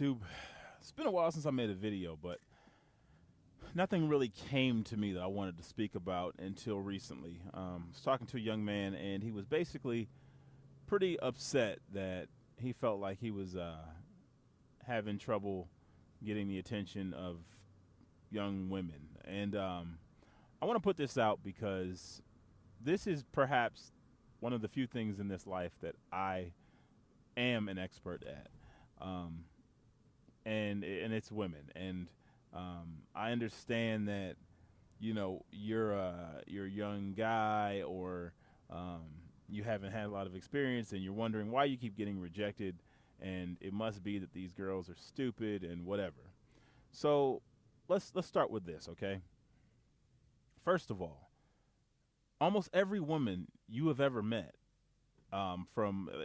YouTube. It's been a while since I made a video, but nothing really came to me that I wanted to speak about until recently. I was talking to a young man, and he was basically pretty upset that he felt like he was having trouble getting the attention of young women. And I want to put this out because this is perhaps one of the few things in this life that I am an expert at. Um, and it's women. And I understand that you're a young guy or um, you haven't had a lot of experience and you're wondering why you keep getting rejected, and it must be that these girls are stupid and whatever. So let's start with this, okay? First of all, almost every woman you have ever met, I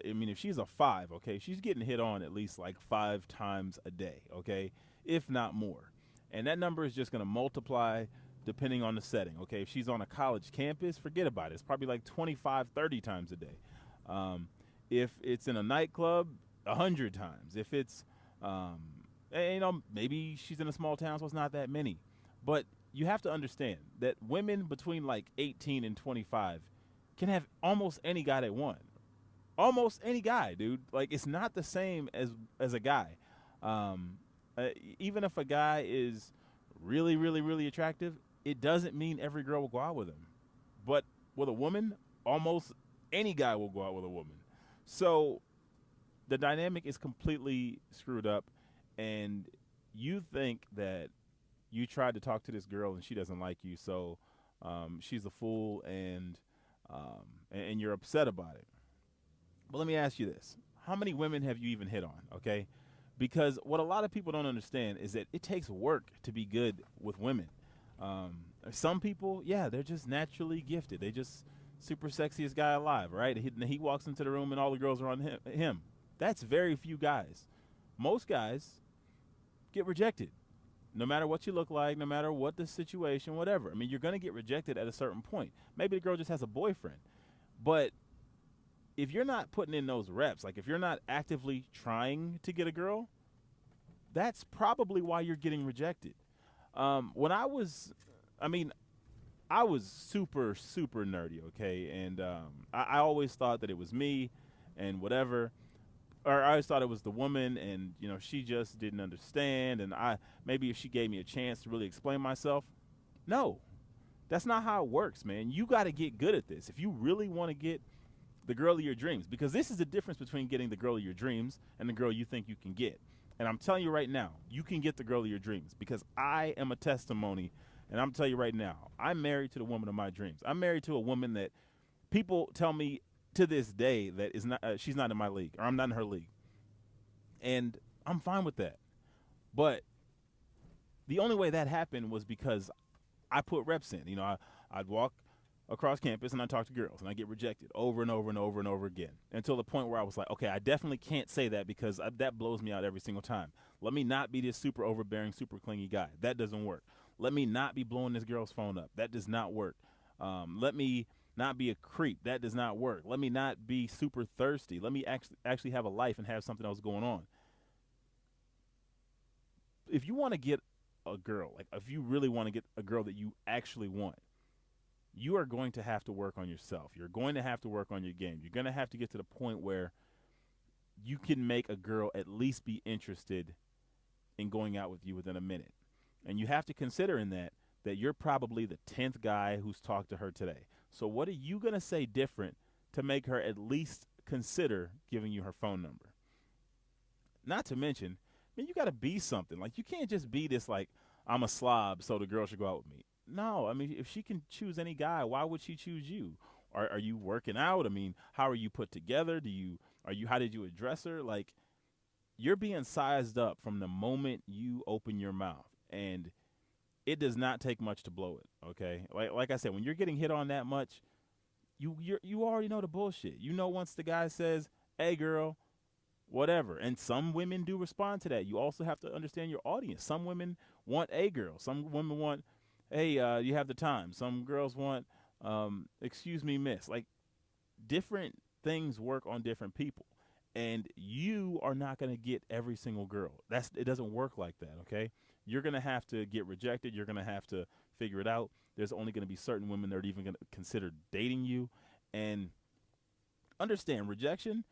mean, if she's a five, okay, she's getting hit on at least like 5 times a day, okay, if not more. And that number is just going to multiply depending on the setting, okay? If she's on a college campus, forget about it. It's probably like 25, 30 times a day. Um, if it's in a nightclub, 100 times. If it's, maybe she's in a small town, so it's not that many. But you have to understand that women between like 18 and 25 can have almost any guy they want, almost any guy, dude. Like, it's not the same as a guy. Um, Even if a guy is really, really, really attractive, it doesn't mean every girl will go out with him. But with a woman, almost any guy will go out with a woman. So the dynamic is completely screwed up, and you think that you tried to talk to this girl and she doesn't like you, so she's a fool, and you're upset about it. But let me ask you this. How many women have you even hit on, okay? Because what a lot of people don't understand is that it takes work to be good with women. Some people, yeah, they're just naturally gifted. They just super sexiest guy alive, right? He walks into the room and all the girls are on him. That's very few guys. Most guys get rejected, no matter what you look like, no matter what the situation, whatever. I mean, you're going to get rejected at a certain point. Maybe the girl just has a boyfriend. But if you're not putting in those reps, like if you're not actively trying to get a girl, that's probably why you're getting rejected. When I mean, I was super, super nerdy, okay? And I always thought that it was me and whatever. Or I always thought it was the woman, and she just didn't understand. And maybe if she gave me a chance to really explain myself, no, that's not how it works, man. You got to get good at this if you really want to get the girl of your dreams, because this is the difference between getting the girl of your dreams and the girl you think you can get. And I'm telling you right now, you can get the girl of your dreams, because I am a testimony. And I'm telling you right now, I'm married to the woman of my dreams. I'm married to a woman that people tell me to this day that is not she's not in my league, or I'm not in her league. And I'm fine with that. But the only way that happened was because I put reps in. I'd walk across campus and I talk to girls and I get rejected over and over and over and over again, until the point where I was like, okay, I definitely can't say that, because that blows me out every single time. Let me not be this super overbearing, super clingy guy. That doesn't work. Let me not be blowing this girl's phone up. That does not work. Let me not be a creep. That does not work. Let me not be super thirsty. Let me actually have a life and have something else going on. If you want to get a girl, like if you really want to get a girl that you actually want, you are going to have to work on yourself. You're going to have to work on your game. You're going to have to get to the point where you can make a girl at least be interested in going out with you within a minute. And you have to consider in that you're probably the 10th guy who's talked to her today. So what are you going to say different to make her at least consider giving you her phone number? Not to mention, man, you got to be something. Like, you can't just be this, like, I'm a slob, so the girl should go out with me. No, I mean, if she can choose any guy, why would she choose you? Are you working out? I mean, how are you put together? How did you address her? Like, you're being sized up from the moment you open your mouth, and it does not take much to blow it. Okay, like I said, when you're getting hit on that much, you already know the bullshit. Once the guy says, "Hey, girl," whatever. And some women do respond to that. You also have to understand your audience. Some women want a girl. Some women want, hey, you have the time. Some girls want, excuse me, miss. Like, different things work on different people. and you are not going to get every single girl. It doesn't work like that, okay? You're going to have to get rejected. You're going to have to figure it out. There's only going to be certain women that are even going to consider dating you. And understand, rejection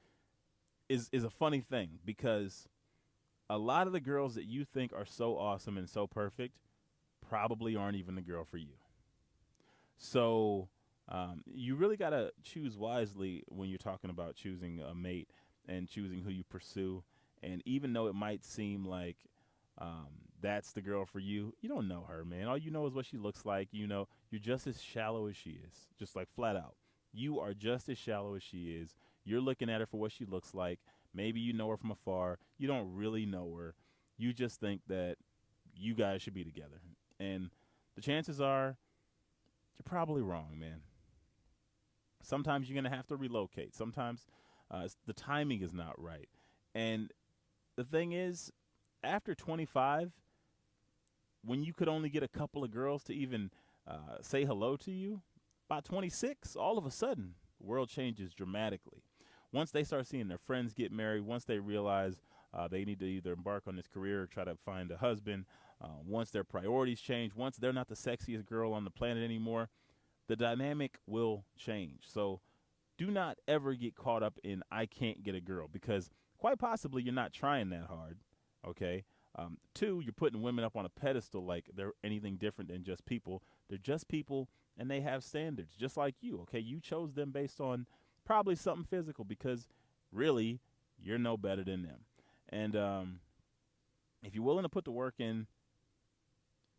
is a funny thing because a lot of the girls that you think are so awesome and so perfect probably aren't even the girl for you. So you really got to choose wisely when you're talking about choosing a mate and choosing who you pursue. And even though it might seem like that's the girl for you, you don't know her, man. All you know is what she looks like. You know, you're just as shallow as she is, just like flat out. You are just as shallow as she is. You're looking at her for what she looks like. Maybe you know her from afar. You don't really know her. You just think that you guys should be together. And the chances are you're probably wrong, man. Sometimes you're going to have to relocate. Sometimes the timing is not right. And the thing is, after 25, when you could only get a couple of girls to even say hello to you, by 26, all of a sudden, the world changes dramatically. Once they start seeing their friends get married, once they realize they need to either embark on this career or try to find a husband, once their priorities change, once they're not the sexiest girl on the planet anymore, the dynamic will change. So do not ever get caught up in I can't get a girl because quite possibly you're not trying that hard. Okay. Two, you're putting women up on a pedestal like they're anything different than just people. They're just people and they have standards just like you. Okay. You chose them based on probably something physical because really you're no better than them. And if you're willing to put the work in,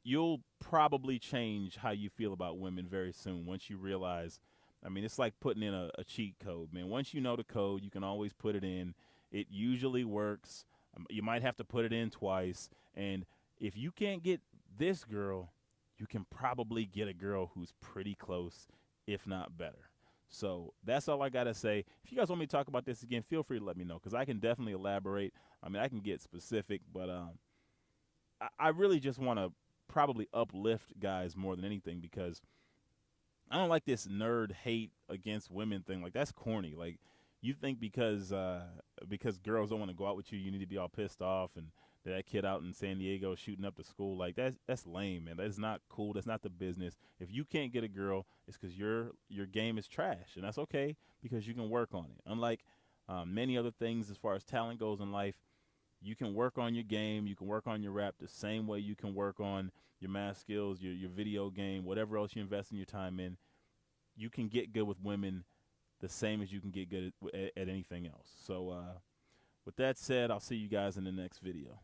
you'll probably change how you feel about women very soon once you realize. I mean, it's like putting in a cheat code, man. Once you know the code, you can always put it in. It usually works. You might have to put it in twice. And if you can't get this girl, you can probably get a girl who's pretty close, if not better. So that's all I got to say. If you guys want me to talk about this again, feel free to let me know because I can definitely elaborate. I mean, I can get specific, but I really just want to probably uplift guys more than anything because I don't like this nerd hate against women thing. Like that's corny. Like you think because girls don't want to go out with you, you need to be all pissed off and that kid out in San Diego shooting up the school. Like that's lame, man. That's not cool. That's not the business. If you can't get a girl, it's because your game is trash, and that's okay because you can work on it. Unlike many other things as far as talent goes in life, you can work on your game, you can work on your rap the same way you can work on your math skills, your video game, whatever else you invest in your time in. You can get good with women the same as you can get good at anything else. So with that said, I'll see you guys in the next video.